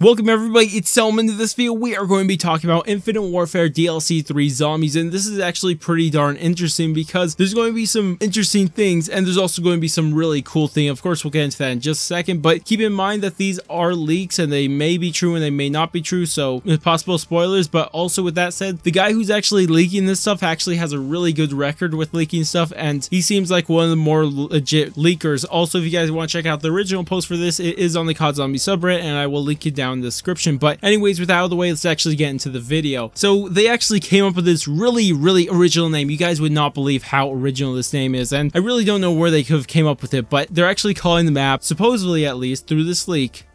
Welcome everybody, it's Selman. In this video we are going to be talking about Infinite Warfare DLC 3 Zombies, and this is actually pretty darn interesting because there's going to be some interesting things and there's also going to be some really cool things. Of course we'll get into that in just a second, but keep in mind that these are leaks and they may be true and they may not be true, so possible spoilers. But also with that said, the guy who's actually leaking this stuff actually has a really good record with leaking stuff and he seems like one of the more legit leakers. Also, if you guys want to check out the original post for this, it is on the COD Zombie subreddit and I will link it down in the description. But anyways, with that out of the way, let's actually get into the video. So they actually came up with this really original name. You guys would not believe how original this name is, and I really don't know where they could have came up with it, but they're actually calling the map, supposedly at least through this leak,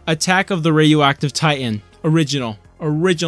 Attack of the Radioactive Titan. Original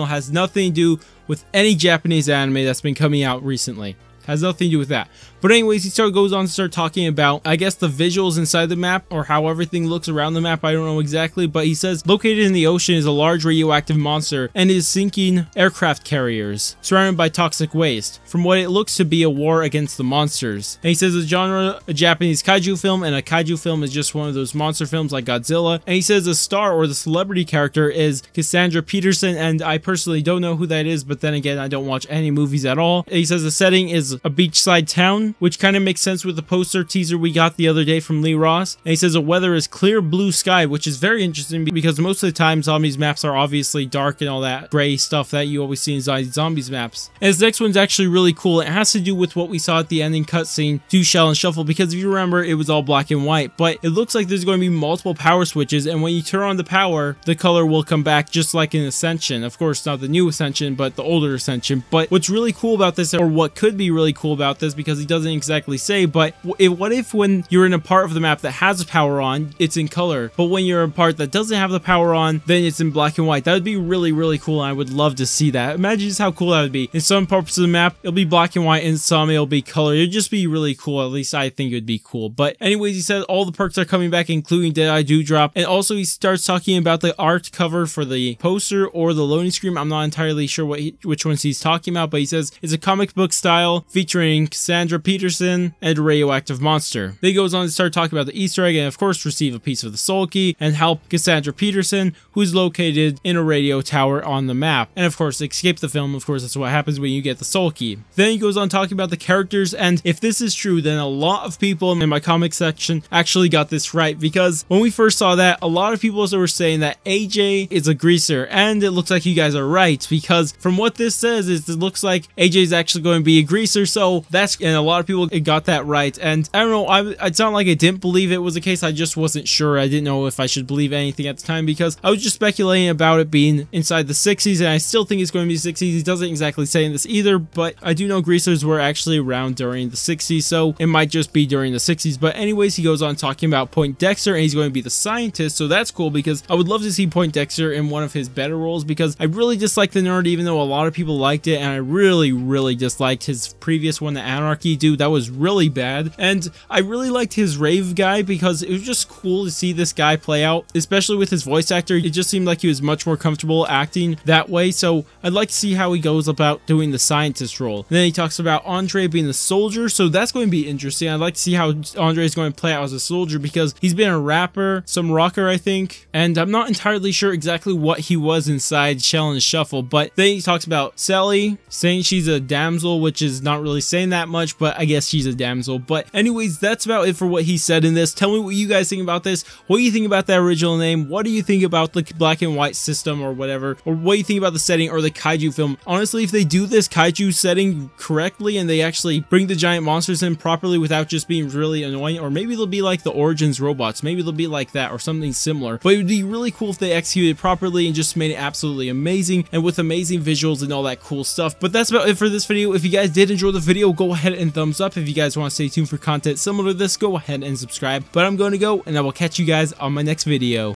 has nothing to do with any Japanese anime that's been coming out recently. Has nothing to do with that. But anyways, he goes on to start talking about, I guess, the visuals inside the map, or how everything looks around the map. I don't know exactly, but he says, located in the ocean is a large radioactive monster and is sinking aircraft carriers, surrounded by toxic waste, from what it looks to be a war against the monsters. And he says the genre, a Japanese kaiju film, and a kaiju film is just one of those monster films like Godzilla. And he says the star, or the celebrity character, is Cassandra Peterson, and I personally don't know who that is, but then again, I don't watch any movies at all. And he says the setting is a beachside town, which kind of makes sense with the poster teaser we got the other day from Lee Ross. And he says the weather is clear blue sky, which is very interesting because most of the time Zombies maps are obviously dark and all that gray stuff that you always see in Zombies maps. And this next one's actually really cool. It has to do with what we saw at the ending cutscene to Shell and Shuffle, because if you remember, it was all black and white, but it looks like there's going to be multiple power switches, and when you turn on the power, the color will come back just like in Ascension. Of course, not the new Ascension, but the older Ascension. But what's really cool about this, or what could be really cool about this, because he doesn't exactly say, but what if when you're in a part of the map that has power on, it's in color, but when you're in a part that doesn't have the power on, then it's in black and white? That would be really cool, and I would love to see that. Imagine just how cool that would be. In some parts of the map, it'll be black and white, in some it'll be color. It'd just be really cool. At least I think it would be cool. But anyways, he said all the perks are coming back, including Deadeye Dewdrop, and also he starts talking about the art cover for the poster or the loading screen. I'm not entirely sure which ones he's talking about, but he says it's a comic book style featuring Cassandra Peterson and a radioactive monster. Then he goes on to start talking about the Easter egg and of course receive a piece of the soul key and help Cassandra Peterson, who's located in a radio tower on the map, and of course escape the film. Of course, that's what happens when you get the soul key. Then he goes on talking about the characters, and if this is true, then a lot of people in my comic section actually got this right, because when we first saw that, a lot of people were saying that AJ is a greaser, and it looks like you guys are right, because from what this says is it looks like AJ is actually going to be a greaser. So that's, and a lot of people got that right, and I don't know, it's not like I didn't believe it was the case, I just wasn't sure. I didn't know if I should believe anything at the time because I was just speculating about it being inside the 60s, and I still think it's going to be 60s. He doesn't exactly say in this either, but I do know greasers were actually around during the 60s, so it might just be during the 60s. But anyways, he goes on talking about Point Dexter, and he's going to be the scientist, so that's cool because I would love to see Point Dexter in one of his better roles, because I really dislike the nerd, even though a lot of people liked it, and I really disliked his previous one, the Anarchy dude. That was really bad. And I really liked his rave guy because it was just cool to see this guy play out, especially with his voice actor. It just seemed like he was much more comfortable acting that way, so I'd like to see how he goes about doing the scientist role. And then he talks about Andre being the soldier, so that's going to be interesting. I'd like to see how Andre is going to play out as a soldier, because he's been a rapper, some rocker I think, and I'm not entirely sure exactly what he was inside Shell and Shuffle. But then he talks about Sally, saying she's a damsel, which is not really saying that much, but I guess she's a damsel. But anyways, that's about it for what he said in this. Tell me what you guys think about this. What do you think about that original name? What do you think about the black and white system or whatever? Or what do you think about the setting or the kaiju film? Honestly, if they do this kaiju setting correctly and they actually bring the giant monsters in properly without just being really annoying, or maybe they'll be like the Origins robots, maybe they'll be like that or something similar. But it would be really cool if they executed properly and just made it absolutely amazing and with amazing visuals and all that cool stuff. But that's about it for this video. If you guys did enjoy the video, go ahead and thumbs up. If you guys want to stay tuned for content similar to this, go ahead and subscribe. But I'm going to go, and I will catch you guys on my next video.